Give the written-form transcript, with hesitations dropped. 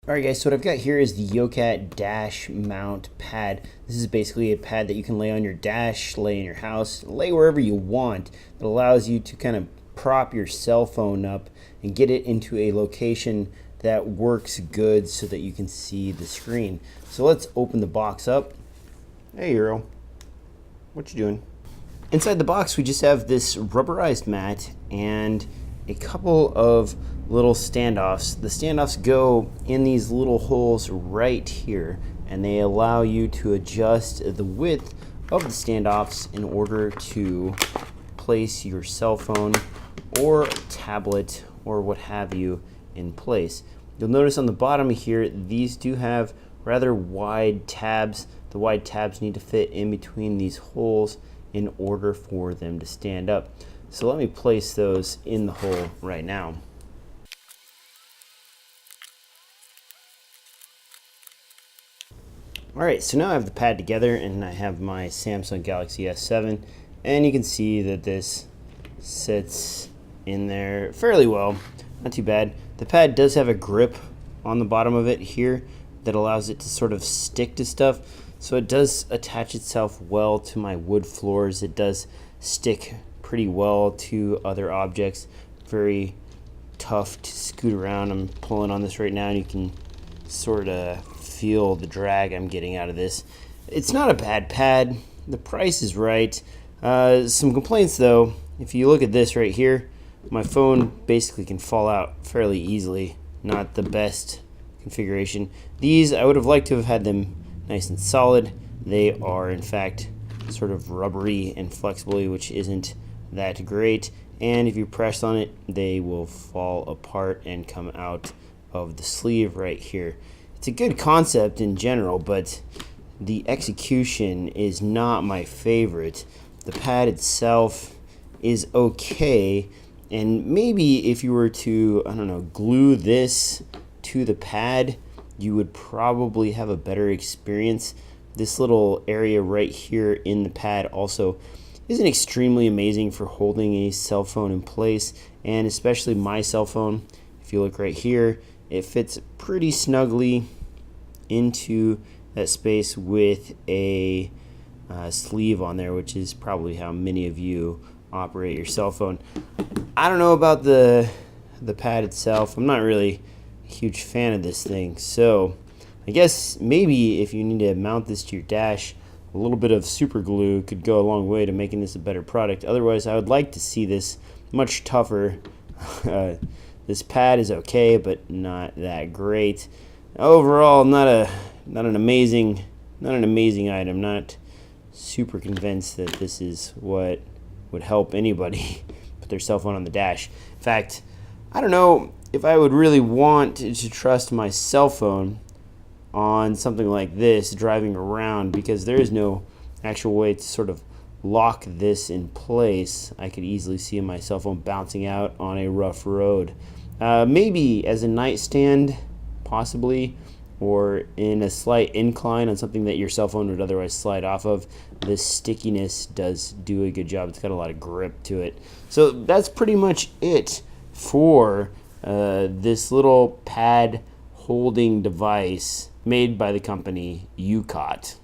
Alright guys, so what I've got here is the Yookat dash mount pad. This is basically a pad that you can lay on your dash, lay in your house, lay wherever you want. It allows you to kind of prop your cell phone up and get it into a location that works good so that you can see the screen. So let's open the box up. Hey Euro, what you doing? Inside the box we just have this rubberized mat and a couple of little standoffs. The standoffs go in these little holes right here, and they allow you to adjust the width of the standoffs in order to place your cell phone or tablet or what have you in place. You'll notice on the bottom here, these do have rather wide tabs. The wide tabs need to fit in between these holes in order for them to stand up. So let me place those in the hole right now. Alright, so now I have the pad together and I have my Samsung Galaxy S7, and you can see that this sits in there fairly well, not too bad. The pad does have a grip on the bottom of it here that allows it to sort of stick to stuff, so it does attach itself well to my wood floors. It does stick pretty well to other objects. Very tough to scoot around. I'm pulling on this right now and you can sort of feel the drag I'm getting out of this. It's not a bad pad. The price is right. Some complaints though. If you look at this right here, my phone basically can fall out fairly easily. Not the best configuration. These, I would have liked to have had them nice and solid. They are in fact sort of rubbery and flexible, which isn't that great. And if you press on it, they will fall apart and come out of the sleeve right here. It's a good concept in general, but the execution is not my favorite. The pad itself is okay, and maybe if you were to, I don't know, glue this to the pad, you would probably have a better experience. This little area right here in the pad also isn't extremely amazing for holding a cell phone in place, and especially my cell phone. If you look right here, it fits pretty snugly into that space with a sleeve on there, which is probably how many of you operate your cell phone. I don't know about the pad itself. I'm not really a huge fan of this thing, so I guess maybe if you need to mount this to your dash, a little bit of super glue could go a long way to making this a better product. Otherwise, I would like to see this much tougher. This pad is okay, but not that great. Overall, not an amazing item. Not super convinced that this is what would help anybody put their cell phone on the dash. In fact, I don't know if I would really want to trust my cell phone on something like this driving around, because there is no actual way to sort of lock this in place. I could easily see my cell phone bouncing out on a rough road. Maybe as a nightstand, possibly, or in a slight incline on something that your cell phone would otherwise slide off of. This stickiness does do a good job. It's got a lot of grip to it. So that's pretty much it for this little pad holding device made by the company Yookat.